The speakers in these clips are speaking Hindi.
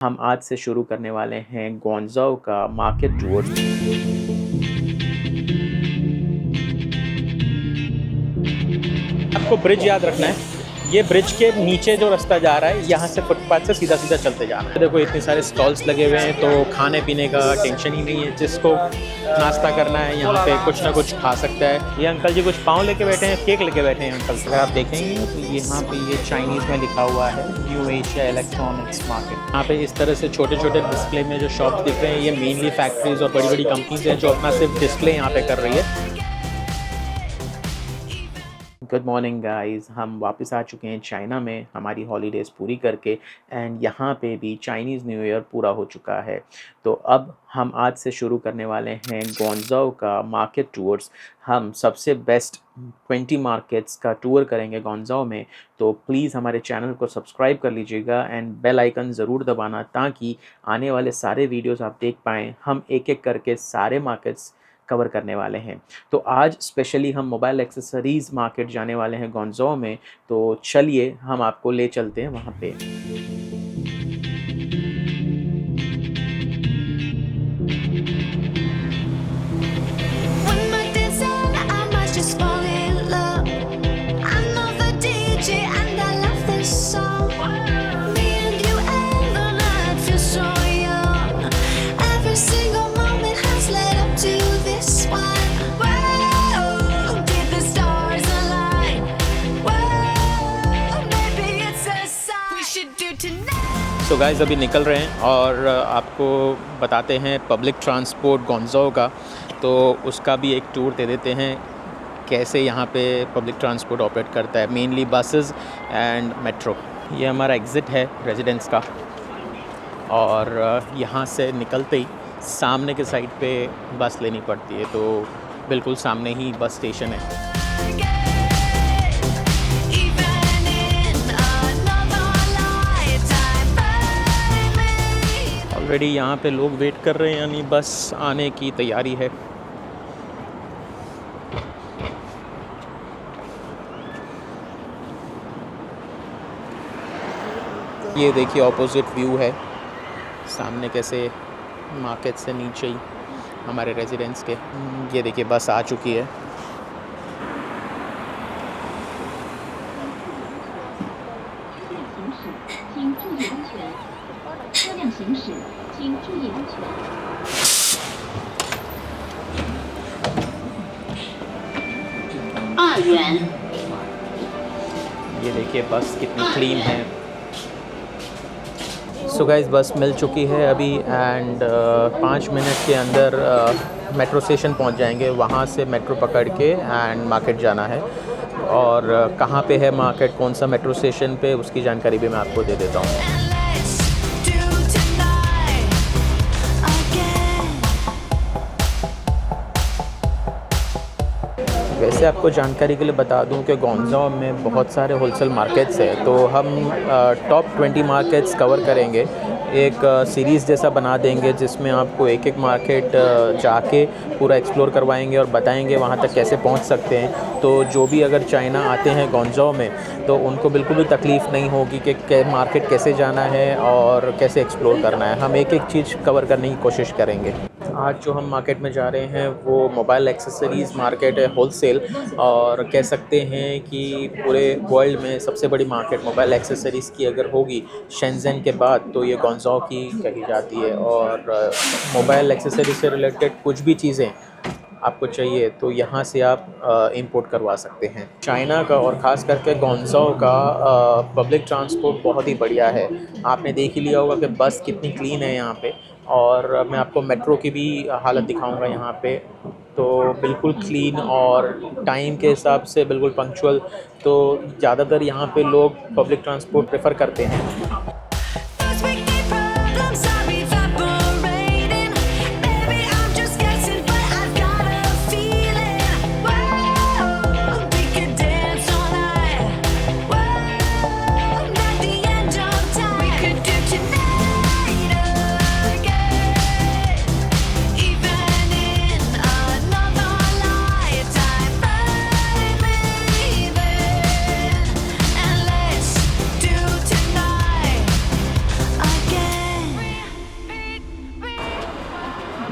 हम आज से शुरू करने वाले हैं ग्वांगझोउ का मार्केट टूर। आपको ब्रिज याद रखना है, ये ब्रिज के नीचे जो रास्ता जा रहा है यहाँ से फुटपाथ से सीधा सीधा चलते जाना है। देखो इतने सारे स्टॉल्स लगे हुए हैं, तो खाने पीने का टेंशन ही नहीं है। जिसको नाश्ता करना है यहाँ पे कुछ ना कुछ खा सकता है। ये अंकल जी कुछ पाव लेके बैठे हैं, केक लेके बैठे हैं अंकल। अगर आप देखेंगे तो यहाँ पे ये चाइनीज़ में लिखा हुआ है न्यू एशिया इलेक्ट्रॉनिक्स मार्केट। यहाँ पे इस तरह से छोटे छोटे डिस्प्ले में जो शॉप्स दिख रहे हैं, ये मेनली फैक्ट्रीज और बड़ी बड़ी कंपनीज हैं जो अपना सिर्फ डिस्प्ले यहाँ पे कर रही है। गुड मॉर्निंग गाइस, हम वापस आ चुके हैं चाइना में हमारी हॉलीडेज़ पूरी करके। एंड यहाँ पे भी चाइनीज़ न्यू ईयर पूरा हो चुका है। तो अब हम आज से शुरू करने वाले हैं ग्वांगझोउ का मार्केट टूर्स। हम सबसे बेस्ट 20 मार्केट्स का टूर करेंगे ग्वांगझोउ में। तो प्लीज़ हमारे चैनल को सब्सक्राइब कर लीजिएगा एंड बेल आइकन ज़रूर दबाना, ताकि आने वाले सारे वीडियोस आप देख पाएँ। हम एक एक करके सारे मार्केट्स कवर करने वाले हैं। तो आज स्पेशली हम मोबाइल एक्सेसरीज़ मार्केट जाने वाले हैं ग्वांगझोउ में। तो चलिए हम आपको ले चलते हैं वहाँ पे। तो गाइस अभी निकल रहे हैं और आपको बताते हैं पब्लिक ट्रांसपोर्ट ग्वांगझोउ का, तो उसका भी एक टूर दे देते हैं कैसे यहाँ पे पब्लिक ट्रांसपोर्ट ऑपरेट करता है, मेनली बसेस एंड मेट्रो। ये हमारा एग्ज़िट है रेजिडेंस का, और यहाँ से निकलते ही सामने के साइड पे बस लेनी पड़ती है। तो बिल्कुल सामने ही बस स्टेशन है। ऑलरेडी यहाँ पे लोग वेट कर रहे हैं, यानी बस आने की तैयारी है। ये देखिए ऑपोजिट व्यू है सामने, कैसे मार्केट से नीचे ही हमारे रेजिडेंस के। ये देखिए बस आ चुकी है। ये देखिए बस कितनी क्लीन है। सो गाइस बस मिल चुकी है अभी, एंड 5 मिनट के अंदर मेट्रो स्टेशन पहुंच जाएंगे। वहां से मेट्रो पकड़ के एंड मार्केट जाना है। और कहाँ पे है मार्केट, कौन सा मेट्रो स्टेशन पे, उसकी जानकारी भी मैं आपको दे देता हूँ। वैसे आपको जानकारी के लिए बता दूं कि ग्वांगझोउ में बहुत सारे होलसेल मार्केट्स हैं, तो हम टॉप 20 मार्केट्स कवर करेंगे। एक सीरीज़ जैसा बना देंगे जिसमें आपको एक एक मार्केट जाके पूरा एक्सप्लोर करवाएंगे और बताएंगे वहाँ तक कैसे पहुँच सकते हैं। तो जो भी अगर चाइना आते हैं ग्वांगझोउ में, तो उनको बिल्कुल भी तकलीफ़ नहीं होगी कि मार्केट कैसे जाना है और कैसे एक्सप्लोर करना है। हम एक एक चीज़ कवर करने की कोशिश करेंगे। आज जो हम मार्केट में जा रहे हैं वो मोबाइल एक्सेसरीज़ मार्केट है, होलसेल, और कह सकते हैं कि पूरे वर्ल्ड में सबसे बड़ी मार्केट मोबाइल एक्सेसरीज़ की अगर होगी शेंज़ेन के बाद, तो ये ग्वांगझोउ की कही जाती है। और मोबाइल एक्सेसरीज से रिलेटेड कुछ भी चीज़ें आपको चाहिए तो यहाँ से आप इंपोर्ट करवा सकते हैं। चाइना का और ख़ास करके ग्वांगझोउ का पब्लिक ट्रांसपोर्ट बहुत ही बढ़िया है। आपने देख ही लिया होगा कि बस कितनी क्लीन है यहाँ पे। और मैं आपको मेट्रो की भी हालत दिखाऊंगा यहाँ पे, तो बिल्कुल क्लीन और टाइम के हिसाब से बिल्कुल पंक्चुअल। तो ज़्यादातर यहाँ पे लोग पब्लिक ट्रांसपोर्ट प्रेफर करते हैं।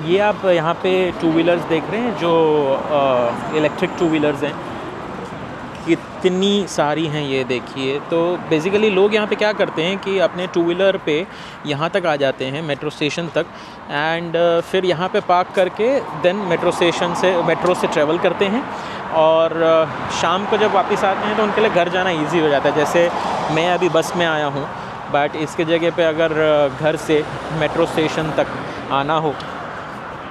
ये आप यहाँ पे टू व्हीलर्स देख रहे हैं जो इलेक्ट्रिक टू व्हीलर्स हैं, कितनी सारी हैं ये देखिए। तो बेसिकली लोग यहाँ पे क्या करते हैं कि अपने टू व्हीलर पे यहाँ तक आ जाते हैं मेट्रो स्टेशन तक, एंड फिर यहाँ पे पार्क करके देन मेट्रो से ट्रैवल करते हैं, और शाम को जब वापस आते हैं तो उनके लिए घर जाना इजी हो जाता है। जैसे मैं अभी बस में आया हूँ, बट इसके जगह पे अगर घर से मेट्रो स्टेशन तक आना हो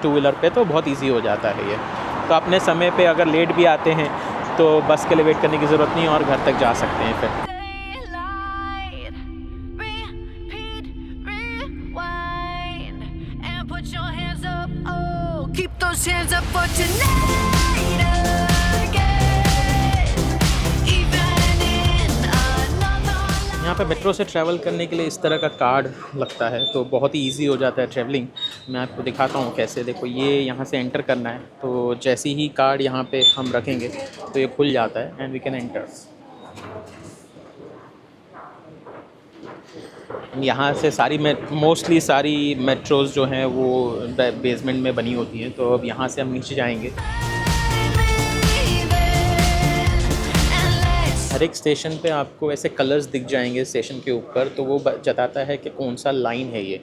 टू व्हीलर पे तो बहुत इजी हो जाता है ये। तो अपने समय पे अगर लेट भी आते हैं तो बस के लिए वेट करने की ज़रूरत नहीं और घर तक जा सकते हैं फिर। यहाँ पे मेट्रो से ट्रैवल करने के लिए इस तरह का कार्ड लगता है, तो बहुत ही इजी हो जाता है ट्रैवलिंग। मैं आपको दिखाता हूँ कैसे। देखो, ये यहाँ से एंटर करना है, तो जैसे ही कार्ड यहाँ पे हम रखेंगे तो ये खुल जाता है एंड वी कैन एंटर। यहाँ से मोस्टली सारी मेट्रोज़ जो हैं वो बेसमेंट में बनी होती हैं, तो अब यहाँ से हम नीचे जाएंगे। हर एक स्टेशन पे आपको ऐसे कलर्स दिख जाएंगे स्टेशन के ऊपर, तो वो जताता है कि कौन सा लाइन है ये।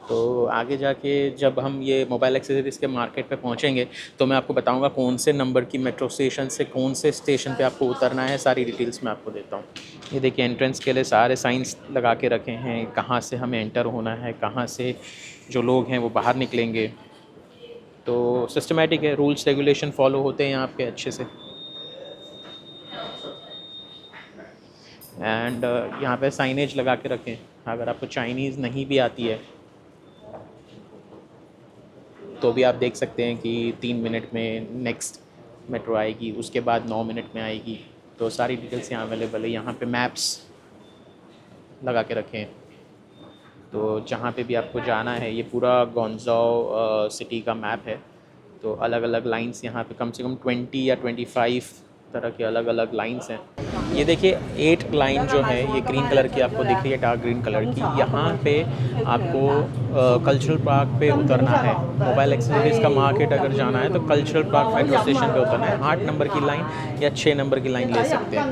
तो आगे जाके जब हम ये मोबाइल एक्सेसरीज़ के मार्केट पे पहुंचेंगे तो मैं आपको बताऊंगा कौन से नंबर की मेट्रो स्टेशन से कौन से स्टेशन पे आपको उतरना है। सारी डिटेल्स मैं आपको देता हूँ। ये देखिए, एंट्रेंस के लिए सारे साइंस लगा के रखे हैं, कहाँ से हमें एंटर होना है, कहाँ से जो लोग हैं वो बाहर निकलेंगे। तो सिस्टमेटिक है, रूल्स रेगुलेशन फॉलो होते हैं यहाँ पे अच्छे से। एंड यहाँ पे साइनेज लगा के रखें, अगर आपको चाइनीज़ नहीं भी आती है तो भी आप देख सकते हैं कि 3 मिनट में नेक्स्ट मेट्रो आएगी, उसके बाद 9 मिनट में आएगी। तो सारी डिटेल्स यहाँ अवेलेबल है। यहाँ पे मैप्स लगा के रखें, तो जहाँ पे भी आपको जाना है, ये पूरा ग्वांगझोउ सिटी का मैप है। तो अलग अलग लाइंस यहाँ पे कम से कम 20 या 25 तरह के अलग अलग लाइंस हैं। ये देखिए 8 लाइन जो है ये ग्रीन कलर की आपको दिख रही है, डार्क ग्रीन कलर की। यहाँ पे आपको कल्चरल पार्क पे उतरना है। मोबाइल एक्सेसरीज़ का मार्केट अगर जाना है तो कल्चरल पार्क मेट्रो स्टेशन पे उतरना है। 8 नंबर की लाइन या 6 नंबर की लाइन ले सकते हैं।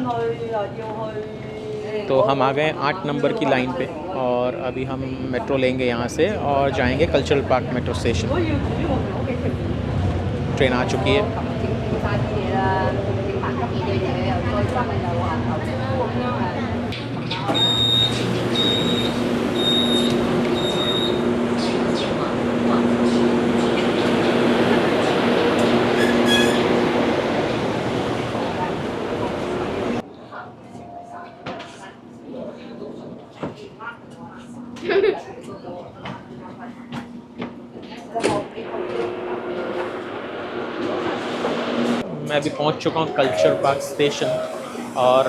तो हम आ गए 8 नंबर की लाइन पे, और अभी हम मेट्रो लेंगे यहाँ से और जाएंगे cultural park metro station. Train आ चुकी है। मैं अभी पहुंच चुका हूं कल्चर पार्क स्टेशन, और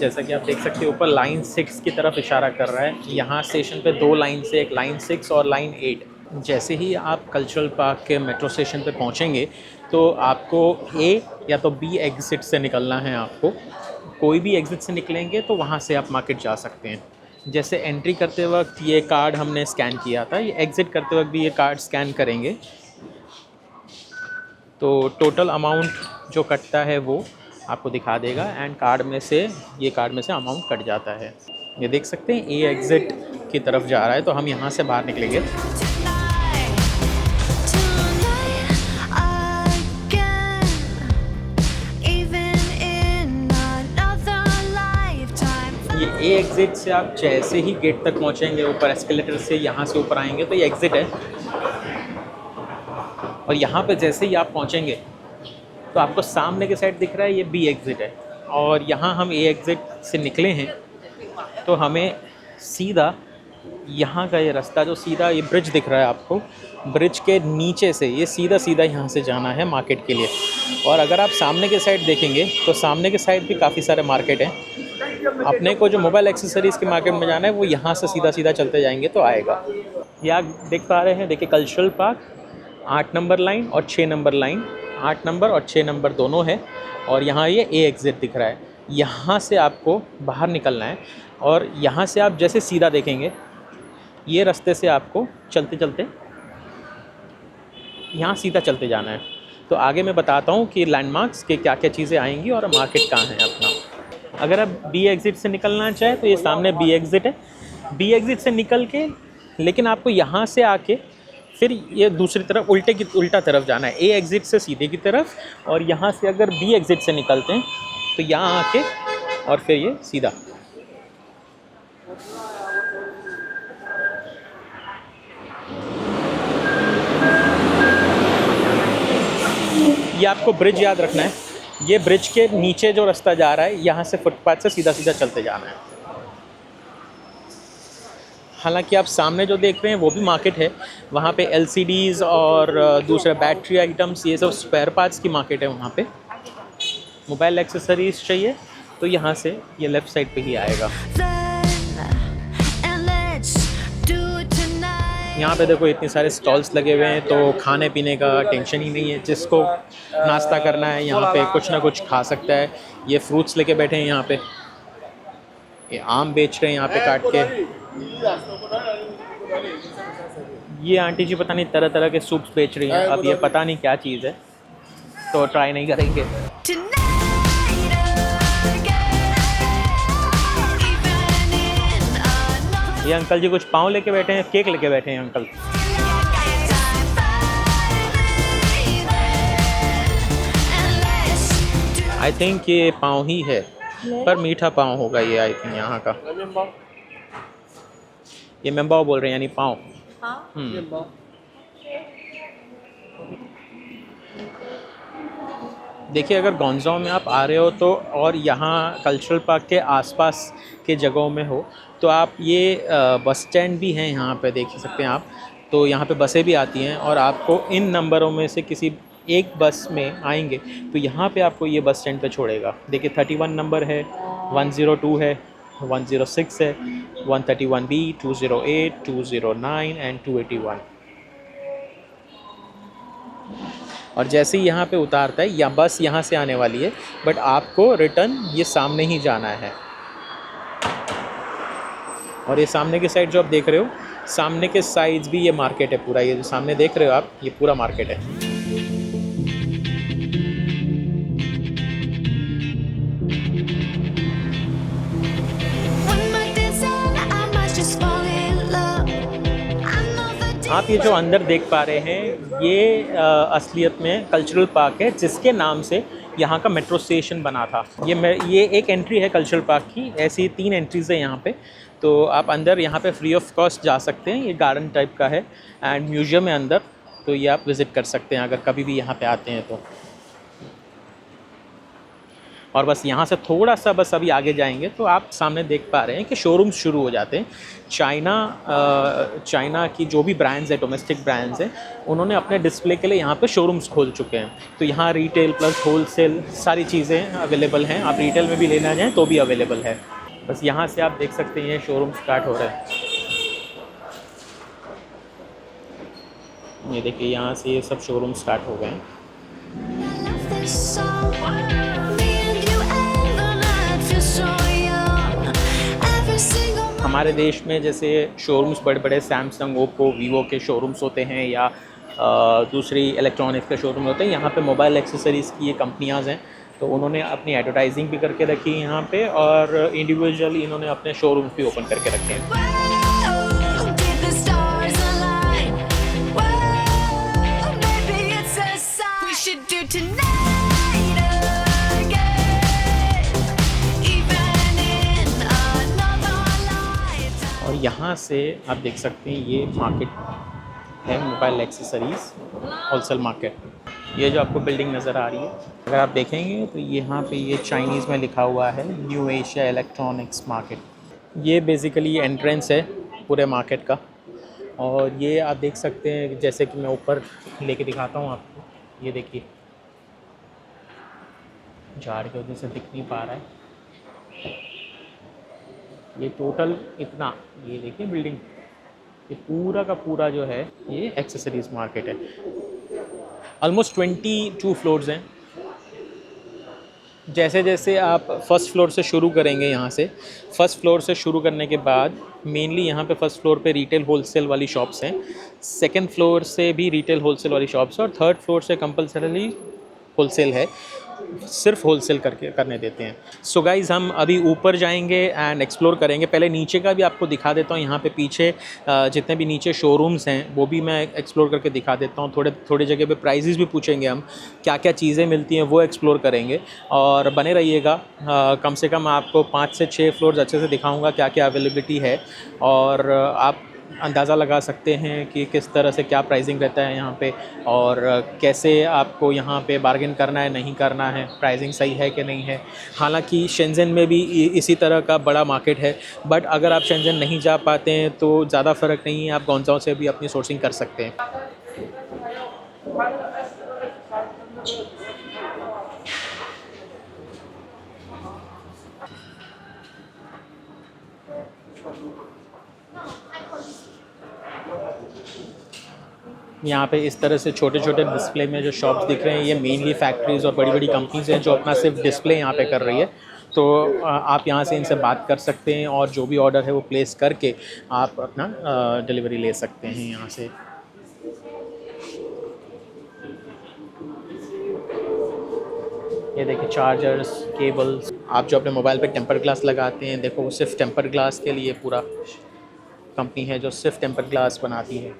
जैसा कि आप देख सकते हैं ऊपर लाइन 6 की तरफ इशारा कर रहा है। यहाँ स्टेशन पे 2 लाइन से, एक लाइन 6 और लाइन 8। जैसे ही आप कल्चरल पार्क के मेट्रो स्टेशन पे पहुँचेंगे तो आपको A या तो B एग्ज़िट से निकलना है। आपको कोई भी एग्ज़िट से निकलेंगे तो वहाँ से आप मार्केट जा सकते हैं। जैसे एंट्री करते वक्त ये कार्ड हमने स्कैन किया था, ये एग्ज़िट करते वक्त भी ये कार्ड स्कैन करेंगे तो टोटल अमाउंट जो कटता है वो आपको दिखा देगा, एंड कार्ड में से अमाउंट कट जाता है। ये देख सकते हैं ए एग्ज़िट की तरफ जा रहा है, तो हम यहाँ से बाहर निकलेंगे। ये ए एग्ज़िट से आप जैसे ही गेट तक पहुँचेंगे, ऊपर एस्केलेटर से यहाँ से ऊपर आएंगे तो ये एग्ज़िट है, और यहाँ पे जैसे ही आप पहुँचेंगे तो आपको सामने के साइड दिख रहा है ये बी एग्ज़िट है, और यहाँ हम ए एग्ज़िट से निकले हैं तो हमें सीधा यहाँ का ये रास्ता जो सीधा ये ब्रिज दिख रहा है आपको, ब्रिज के नीचे से ये सीधा यहाँ से जाना है मार्केट के लिए। और अगर आप सामने के साइड देखेंगे तो सामने के साइड भी काफ़ी सारे मार्केट हैं। अपने को जो मोबाइल एक्सेसरीज़ के मार्केट में जाना है वो यहाँ से सीधा चलते जाएंगे तो आएगा। ये आप देख पा रहे हैं, देखिए कल्चरल पार्क 8 नंबर लाइन और 6 नंबर लाइन, 8 नंबर और 6 नंबर दोनों है, और यहाँ ये ए एग्ज़िट दिख रहा है। यहाँ से आपको बाहर निकलना है, और यहाँ से आप जैसे सीधा देखेंगे ये रास्ते से आपको चलते यहाँ सीधा चलते जाना है। तो आगे मैं बताता हूँ कि लैंडमार्क्स के क्या क्या चीज़ें आएंगी और मार्केट कहाँ है अपना। अगर आप बी एग्ज़िट से निकलना चाहें तो ये सामने बी एग्ज़िट है। बी एग्ज़िट से निकल के लेकिन आपको यहाँ से आके फिर ये दूसरी तरफ उल्टा तरफ जाना है, ए एग्ज़िट से सीधे की तरफ, और यहाँ से अगर बी एग्ज़िट से निकलते हैं तो यहाँ आके और फिर ये सीधा। ये आपको ब्रिज याद रखना है, ये ब्रिज के नीचे जो रास्ता जा रहा है यहाँ से फुटपाथ से सीधा सीधा चलते जाना है। हालांकि आप सामने जो देख रहे हैं वो भी मार्केट है, वहाँ पे LCDs और दूसरा बैटरी आइटम्स, ये सब स्पेयर पार्ट्स की मार्केट है वहाँ पे। मोबाइल एक्सेसरीज़ चाहिए तो यहाँ से ये लेफ़्ट साइड पे ही आएगा। यहाँ पे देखो इतने सारे स्टॉल्स लगे हुए हैं, तो खाने पीने का टेंशन ही नहीं है। जिसको नाश्ता करना है यहाँ पे कुछ ना कुछ खा सकता है। ये फ्रूट्स लेके बैठे हैं यहाँ पे, ये आम बेच रहे हैं यहाँ पे काट के। ये आंटी जी पता नहीं तरह तरह के सूप्स बेच रही हैं, अब ये पता नहीं क्या चीज़ है, तो ट्राई नहीं करेंगे। ये अंकल जी कुछ पाव लेके बैठे हैं, केक लेके बैठे हैं अंकल। आई थिंक ये पाव ही है, पर मीठा पाव होगा ये, आई थिंक यहाँ का। ये मेंबाओ बोल रहे हैं, यानी पाव। देखिए अगर गॉन्जाओ में आप आ रहे हो तो, और यहाँ कल्चरल पार्क के आसपास के जगहों में हो, तो आप ये बस स्टैंड भी हैं यहाँ पे, देख सकते हैं आप। तो यहाँ पे बसें भी आती हैं और आपको इन नंबरों में से किसी एक बस में आएंगे तो यहाँ पे आपको ये बस स्टैंड पे छोड़ेगा। देखिए 31 नंबर है, 102 है, 106 है, 131B, 208, 209 एंड 281। और जैसे ही यहाँ पे उतारता है, या बस यहाँ से आने वाली है, बट आपको रिटर्न ये सामने ही जाना है। और ये सामने की साइड जो आप देख रहे हो, सामने के साइड्स भी ये मार्केट है पूरा। ये जो सामने देख रहे हो आप, ये पूरा मार्केट है। आप ये जो अंदर देख पा रहे हैं, ये असलियत में कल्चरल पार्क है, जिसके नाम से यहाँ का मेट्रो स्टेशन बना था। ये एक एंट्री है कल्चरल पार्क की, ऐसी 3 एंट्रीज़ है यहाँ पे। तो आप अंदर यहाँ पे फ्री ऑफ कॉस्ट जा सकते हैं। ये गार्डन टाइप का है एंड म्यूज़ियम है अंदर, तो ये आप विज़िट कर सकते हैं अगर कभी भी यहाँ पे आते हैं तो। और बस यहाँ से थोड़ा सा बस अभी आगे जाएंगे तो आप सामने देख पा रहे हैं कि शोरूम्स शुरू हो जाते हैं। चाइना की जो भी ब्रांड्स हैं, डोमेस्टिक ब्रांड्स हैं, उन्होंने अपने डिस्प्ले के लिए यहाँ पे शोरूम्स खोल चुके हैं। तो यहाँ रिटेल प्लस होलसेल सारी चीज़ें अवेलेबल हैं। आप रिटेल में भी लेना चाहें तो भी अवेलेबल है। बस यहाँ से आप देख सकते हैं शोरूम स्टार्ट हो रहे हैं। ये देखिए यहाँ से ये सब शोरूम स्टार्ट हो गए हैं। हमारे देश में जैसे शोरूम्स बड़े बड़े सैमसंग, ओप्पो, वीवो के शोरूम्स होते हैं, या दूसरी इलेक्ट्रॉनिक्स के शोरूम होते हैं, यहाँ पे मोबाइल एक्सेसरीज़ की ये कंपनियाँ हैं। तो उन्होंने अपनी एडवर्टाइजिंग भी करके रखी है यहाँ पे, और इंडिविजुअली इन्होंने अपने शोरूम्स भी ओपन करके रखे हैं। और यहाँ से आप देख सकते हैं ये मार्केट है, मोबाइल एक्सेसरीज़ होलसेल मार्केट। ये जो आपको बिल्डिंग नज़र आ रही है, अगर आप देखेंगे तो यहाँ पे ये चाइनीज़ में लिखा हुआ है न्यू एशिया इलेक्ट्रॉनिक्स मार्केट। ये बेसिकली एंट्रेंस है पूरे मार्केट का। और ये आप देख सकते हैं, जैसे कि मैं ऊपर लेके दिखाता हूँ आपको, ये देखिए झाड़ की वजह से दिख नहीं पा रहा है। ये टोटल इतना, ये देखिए बिल्डिंग, ये पूरा का पूरा जो है ये एक्सेसरीज़ मार्केट है। ऑलमोस्ट 22 फ्लोर्स हैं। जैसे जैसे आप फर्स्ट फ्लोर से शुरू करेंगे, यहाँ से फर्स्ट फ्लोर से शुरू करने के बाद मेनली यहाँ पे फर्स्ट फ्लोर पे रिटेल होलसेल वाली शॉप्स हैं, सेकंड फ्लोर से भी रिटेल होलसेल वाली शॉप्स हैं और थर्ड फ्लोर से कंपल्सरीली होलसेल है, सिर्फ होलसेल करके करने देते हैं। सो गाइज़ हम अभी ऊपर जाएंगे एंड एक्सप्लोर करेंगे। पहले नीचे का भी आपको दिखा देता हूँ, यहाँ पे पीछे जितने भी नीचे शोरूम्स हैं वो भी मैं एक्सप्लोर करके दिखा देता हूँ। थोड़े जगह पे प्राइजेज़ भी पूछेंगे, हम क्या क्या चीज़ें मिलती हैं वो एक्सप्लोर करेंगे और बने रहिएगा। कम से कम आपको 5 से 6 फ्लोर्स अच्छे से दिखाऊँगा क्या क्या अवेलेबिलिटी है और आप अंदाज़ा लगा सकते हैं कि किस तरह से क्या प्राइसिंग रहता है यहाँ पे और कैसे आपको यहाँ पे बार्गेन करना है नहीं करना है, प्राइसिंग सही है कि नहीं है। हालांकि शेंज़न में भी इसी तरह का बड़ा मार्केट है, बट अगर आप शेंज़न नहीं जा पाते हैं तो ज़्यादा फ़र्क नहीं है, आप गॉन्जाओ से भी अपनी सोर्सिंग कर सकते हैं। यहाँ पे इस तरह से छोटे छोटे डिस्प्ले में जो शॉप्स दिख रहे हैं ये मेनली फैक्ट्रीज़ और बड़ी बड़ी कंपनीज़ हैं जो अपना सिर्फ डिस्प्ले यहाँ पे कर रही है। तो आप यहाँ से इनसे बात कर सकते हैं और जो भी ऑर्डर है वो प्लेस करके आप अपना डिलीवरी ले सकते हैं यहाँ से। ये देखिए चार्जर्स, केबल्स, आप जो अपने मोबाइल पे टेम्पर ग्लास लगाते हैं, देखो वो सिर्फ टेम्पर ग्लास के लिए पूरा कंपनी है जो सिर्फ टेम्पर ग्लास बनाती है।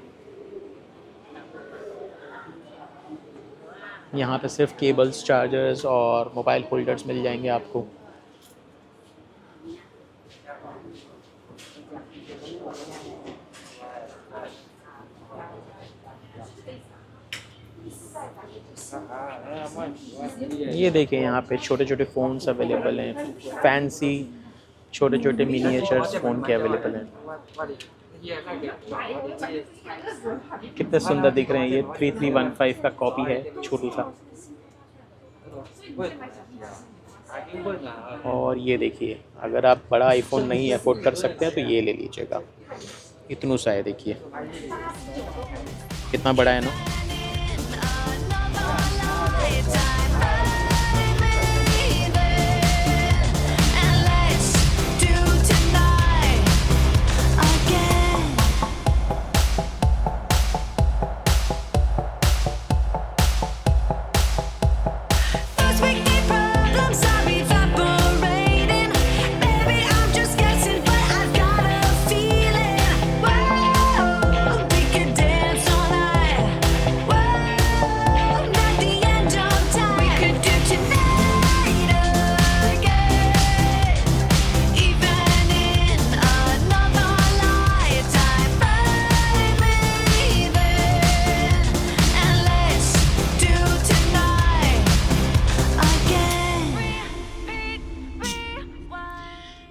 यहाँ पे सिर्फ केबल्स, चार्जर्स और मोबाइल होल्डर्स मिल जाएंगे आपको। ये देखिए यहाँ पे छोटे छोटे फ़ोन्स अवेलेबल हैं, फैंसी छोटे छोटे मिनिएचर्स फ़ोन के अवेलेबल हैं। कितने सुंदर दिख रहे हैं। ये 3315 का कॉपी है, छोटू सा। और ये देखिए अगर आप बड़ा आईफोन नहीं अफोर्ड कर सकते हैं तो ये ले लीजिएगा, इतना सा है, देखिए कितना बड़ा है ना।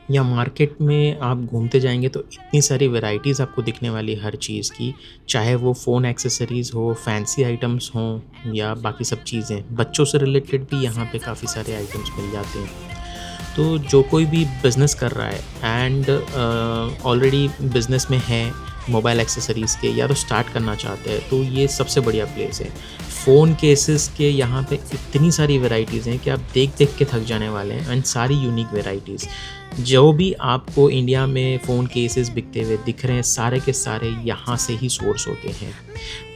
या मार्केट में आप घूमते जाएंगे तो इतनी सारी वैरायटीज़ आपको दिखने वाली हर चीज़ की, चाहे वो फ़ोन एक्सेसरीज़ हो, फैंसी आइटम्स हों या बाकी सब चीज़ें। बच्चों से रिलेटेड भी यहाँ पे काफ़ी सारे आइटम्स मिल जाते हैं। तो जो कोई भी बिज़नेस कर रहा है एंड ऑलरेडी बिज़नेस में है मोबाइल एक्सेसरीज़ के, या तो स्टार्ट करना चाहते हैं, तो ये सबसे बढ़िया प्लेस है। फ़ोन केसेस के यहाँ पे इतनी सारी वैरायटीज़ हैं कि आप देख देख के थक जाने वाले हैं, एंड सारी यूनिक वैरायटीज़। जो भी आपको इंडिया में फ़ोन केसेस बिकते हुए दिख रहे हैं सारे के सारे यहाँ से ही सोर्स होते हैं।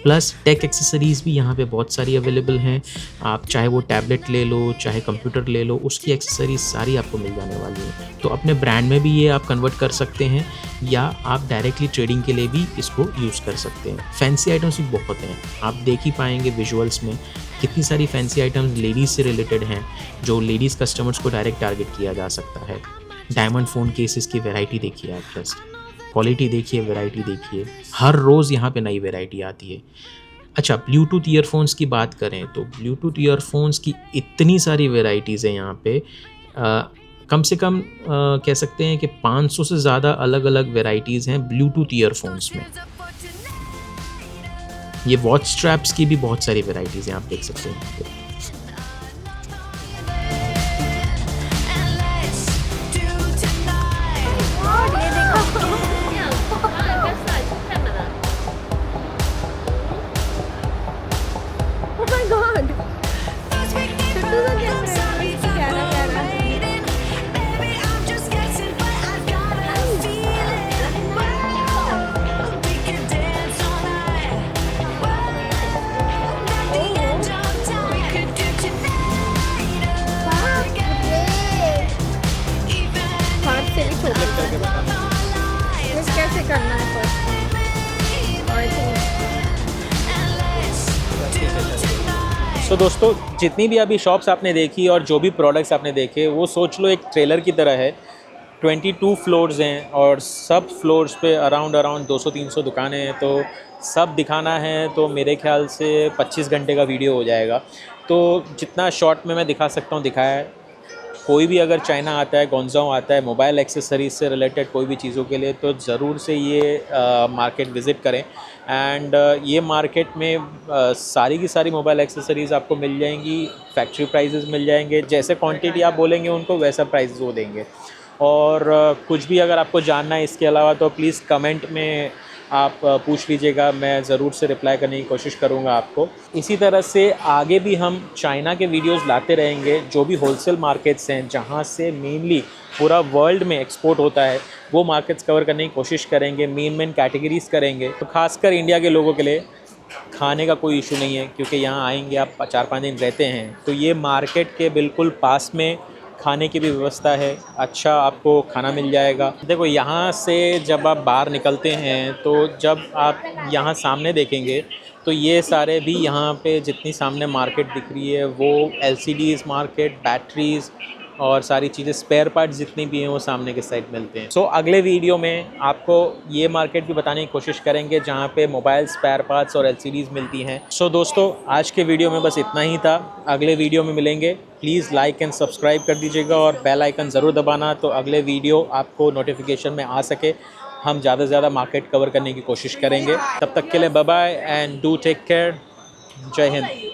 प्लस टेक एक्सेसरीज़ भी यहाँ पे बहुत सारी अवेलेबल हैं। आप चाहे वो टैबलेट ले लो, चाहे कंप्यूटर ले लो, उसकी एक्सेसरीज सारी आपको मिल जाने वाली है। तो अपने ब्रांड में भी ये आप कन्वर्ट कर सकते हैं या आप डायरेक्टली ट्रेडिंग के लिए भी इसको यूज़ कर सकते हैं। फैंसी आइटम्स भी बहुत हैं, आप देख ही पाएंगे विजुअल्स में कितनी सारी फैंसी आइटम्स लेडीज़ से रिलेटेड हैं जो लेडीज़ कस्टमर्स को डायरेक्ट टारगेट किया जा सकता है। डायमंड फ़ोन केसेस की वैरायटी देखिए आप, जस्ट क्वालिटी देखिए, वैरायटी देखिए, हर रोज़ यहाँ पे नई वैरायटी आती है। अच्छा, ब्लूटूथ ईयरफोन्स की बात करें तो ब्लूटूथ ईयरफोन्स की इतनी सारी वैरायटीज़ हैं यहाँ पे, कम से कम कह सकते हैं कि 500 से ज़्यादा अलग अलग वैरायटीज़ हैं ब्लूटूथ ईयरफोन्स में। ये वॉच स्ट्रैप्स की भी बहुत सारी वैरायटीज़ हैं, आप देख सकते हैं। सो दोस्तों, जितनी भी अभी शॉप्स आपने देखी और जो भी प्रोडक्ट्स आपने देखे, वो सोच लो एक ट्रेलर की तरह है। 22 फ्लोर्स हैं और सब फ्लोर्स पे अराउंड 200-300 दुकानें हैं, तो सब दिखाना है तो मेरे ख्याल से 25 घंटे का वीडियो हो जाएगा। तो जितना शॉर्ट में मैं दिखा सकता हूँ दिखाया है। कोई भी अगर चाइना आता है, गुआंगझो आता है, मोबाइल एक्सेसरीज़ से रिलेटेड कोई भी चीज़ों के लिए, तो ज़रूर से ये मार्केट विज़िट करें। एंड ये मार्केट में सारी की सारी मोबाइल एक्सेसरीज़ आपको मिल जाएंगी, फैक्ट्री प्राइसेस मिल जाएंगे। जैसे क्वांटिटी आप बोलेंगे उनको वैसा प्राइस वो देंगे। और कुछ भी अगर आपको जानना है इसके अलावा तो प्लीज़ कमेंट में आप पूछ लीजिएगा, मैं ज़रूर से रिप्लाई करने की कोशिश करूँगा आपको। इसी तरह से आगे भी हम चाइना के वीडियोस लाते रहेंगे, जो भी होलसेल मार्केट्स हैं जहाँ से मेनली पूरा वर्ल्ड में एक्सपोर्ट होता है, वो मार्केट्स कवर करने की कोशिश करेंगे। मेन कैटेगरीज़ करेंगे, तो खासकर इंडिया के लोगों के लिए खाने का कोई इशू नहीं है, क्योंकि यहाँ आएंगे आप 4-5 दिन रहते हैं, तो ये मार्केट के बिल्कुल पास में खाने की भी व्यवस्था है। अच्छा आपको खाना मिल जाएगा। देखो, यहाँ से जब आप बाहर निकलते हैं तो जब आप यहाँ सामने देखेंगे तो ये सारे भी यहाँ पे जितनी सामने मार्केट दिख रही है वो एलसीडीज़ मार्केट, बैटरीज़ और सारी चीज़ें, स्पेयर पार्ट्स जितनी भी हैं वो सामने के साइड मिलते हैं। सो अगले वीडियो में आपको ये मार्केट भी बताने की कोशिश करेंगे जहाँ पे मोबाइल स्पेयर पार्ट्स और एलसीडीज़ मिलती हैं। सो दोस्तों, आज के वीडियो में बस इतना ही था। अगले वीडियो में मिलेंगे। प्लीज़ लाइक एंड सब्सक्राइब कर दीजिएगा और बेल आइकन ज़रूर दबाना, तो अगले वीडियो आपको नोटिफिकेशन में आ सके। हम ज़्यादा से ज़्यादा मार्केट कवर करने की कोशिश करेंगे। तब तक के लिए bye bye and do take care. जय हिंद।